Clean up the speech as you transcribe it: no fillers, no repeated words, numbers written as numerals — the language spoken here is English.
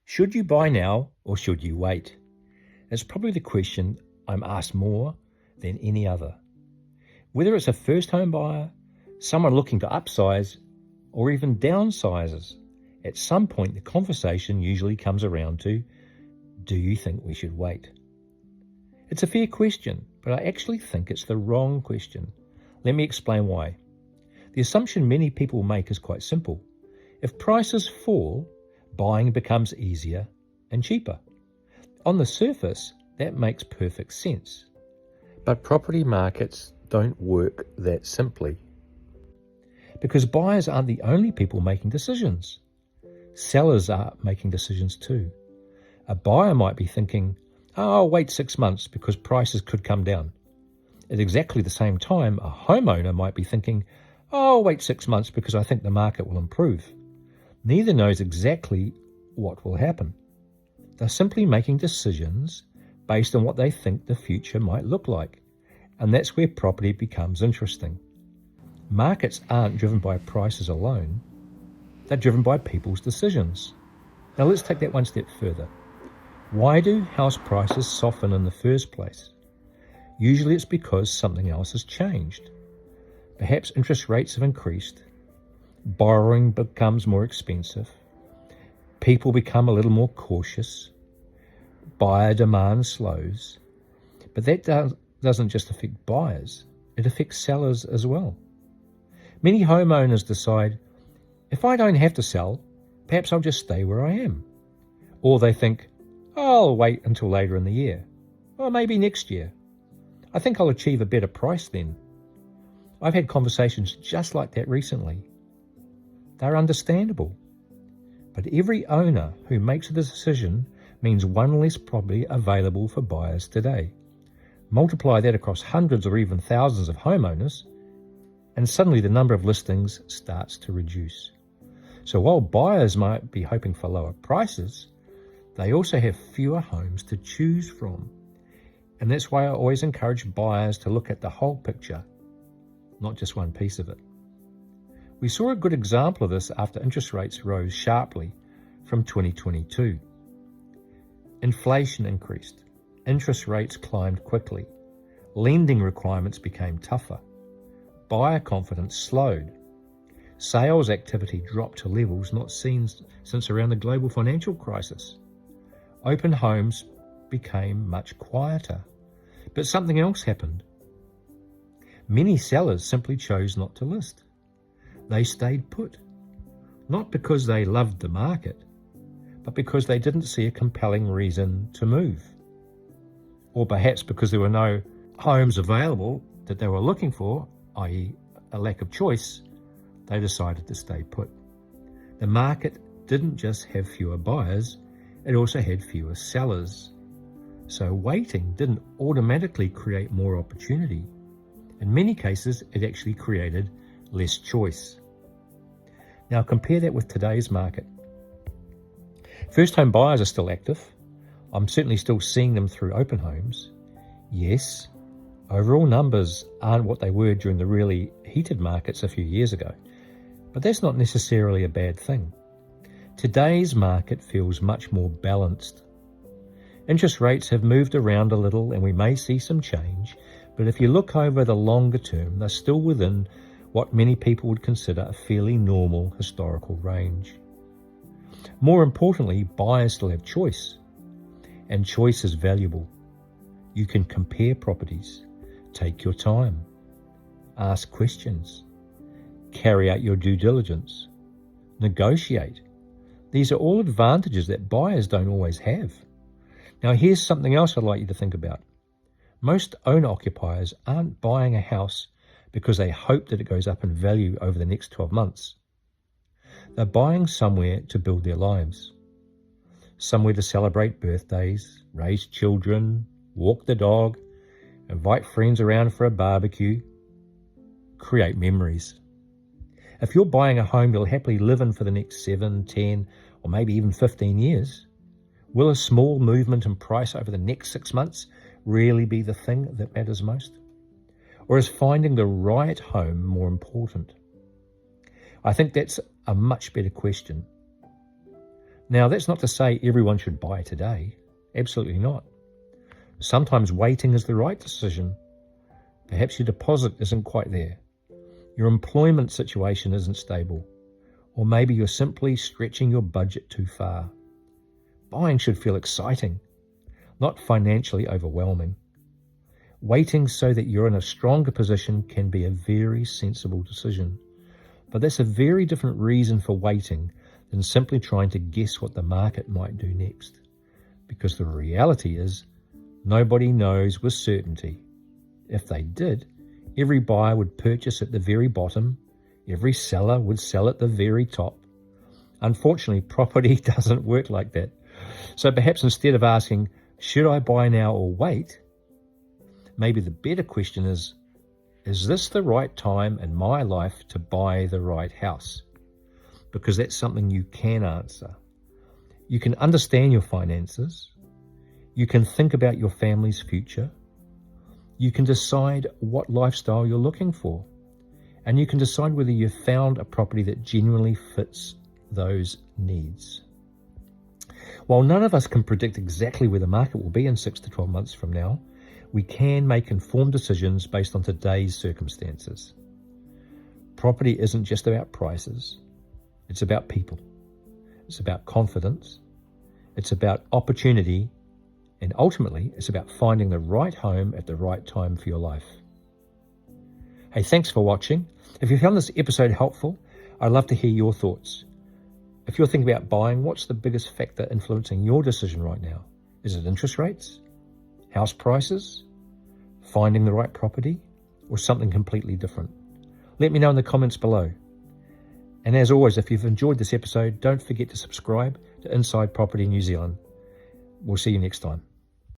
Should you buy now or should you wait? It's probably the question I'm asked more than any other. Whether it's a first home buyer, someone looking to upsize, or even downsizes, at some point the conversation usually comes around to, do you think we should wait? It's a fair question, but I actually think it's the wrong question. Let me explain why. The assumption many people make is quite simple. If prices fall, buying becomes easier and cheaper. On the surface, that makes perfect sense. But property markets don't work that simply. Because buyers aren't the only people making decisions. Sellers are making decisions too. A buyer might be thinking, I'll wait 6 months because prices could come down. At exactly the same time, a homeowner might be thinking, I'll wait 6 months because I think the market will improve. Neither knows exactly what will happen. They're simply making decisions based on what they think the future might look like. And that's where property becomes interesting. Markets aren't driven by prices alone. They're driven by people's decisions. Now let's take that one step further. Why do house prices soften in the first place? Usually it's because something else has changed. Perhaps interest rates have increased, borrowing becomes more expensive, people become a little more cautious, buyer demand slows. But that doesn't just affect buyers, it affects sellers as well. Many homeowners decide, if I don't have to sell, perhaps I'll just stay where I am. Or they think, I'll wait until later in the year, or maybe next year. I think I'll achieve a better price then. I've had conversations just like that recently. They're understandable. But every owner who makes a decision means one less property available for buyers today. Multiply that across hundreds or even thousands of homeowners, and suddenly the number of listings starts to reduce. So while buyers might be hoping for lower prices, they also have fewer homes to choose from. And that's why I always encourage buyers to look at the whole picture, not just one piece of it. We saw a good example of this after interest rates rose sharply from 2022. Inflation increased, interest rates climbed quickly, lending requirements became tougher, buyer confidence slowed, sales activity dropped to levels not seen since around the global financial crisis. Open homes became much quieter, but something else happened. Many sellers simply chose not to list. They stayed put, not because they loved the market, but because they didn't see a compelling reason to move. Or perhaps because there were no homes available that they were looking for, i.e. a lack of choice, they decided to stay put. The market didn't just have fewer buyers, it also had fewer sellers. So waiting didn't automatically create more opportunity. In many cases, it actually created less choice. Now compare that with today's market. First home buyers are still active. I'm certainly still seeing them through open homes. Yes, overall numbers aren't what they were during the really heated markets a few years ago, but that's not necessarily a bad thing. Today's market feels much more balanced. Interest rates have moved around a little and we may see some change, but if you look over the longer term, they're still within what many people would consider a fairly normal historical range. More importantly, buyers still have choice, and choice is valuable. You can compare properties, take your time, ask questions, carry out your due diligence, negotiate. These are all advantages that buyers don't always have. Now here's something else I'd like you to think about. Most owner-occupiers aren't buying a house because they hope that it goes up in value over the next 12 months. They're buying somewhere to build their lives. Somewhere to celebrate birthdays, raise children, walk the dog, invite friends around for a barbecue, create memories. If you're buying a home you'll happily live in for the next 7, 10, or maybe even 15 years, will a small movement in price over the next 6 months really be the thing that matters most? Or is finding the right home more important? I think that's a much better question. Now, that's not to say everyone should buy today. Absolutely not. Sometimes waiting is the right decision. Perhaps your deposit isn't quite there. Your employment situation isn't stable. Or maybe you're simply stretching your budget too far. Buying should feel exciting, not financially overwhelming. Waiting so that you're in a stronger position can be a very sensible decision. But that's a very different reason for waiting than simply trying to guess what the market might do next. Because the reality is, nobody knows with certainty. If they did, every buyer would purchase at the very bottom, every seller would sell at the very top. Unfortunately, property doesn't work like that. So perhaps instead of asking, should I buy now or wait? Maybe the better question is this the right time in my life to buy the right house? Because that's something you can answer. You can understand your finances. You can think about your family's future. You can decide what lifestyle you're looking for. And you can decide whether you've found a property that genuinely fits those needs. While none of us can predict exactly where the market will be in 6 to 12 months from now, we can make informed decisions based on today's circumstances. Property isn't just about prices. It's about people. It's about confidence. It's about opportunity. And ultimately, it's about finding the right home at the right time for your life. Hey, thanks for watching. If you found this episode helpful, I'd love to hear your thoughts. If you're thinking about buying, what's the biggest factor influencing your decision right now? Is it interest rates? House prices? Finding the right property? Or something completely different? Let me know in the comments below. And as always, if you've enjoyed this episode, don't forget to subscribe to Inside Property New Zealand. We'll see you next time.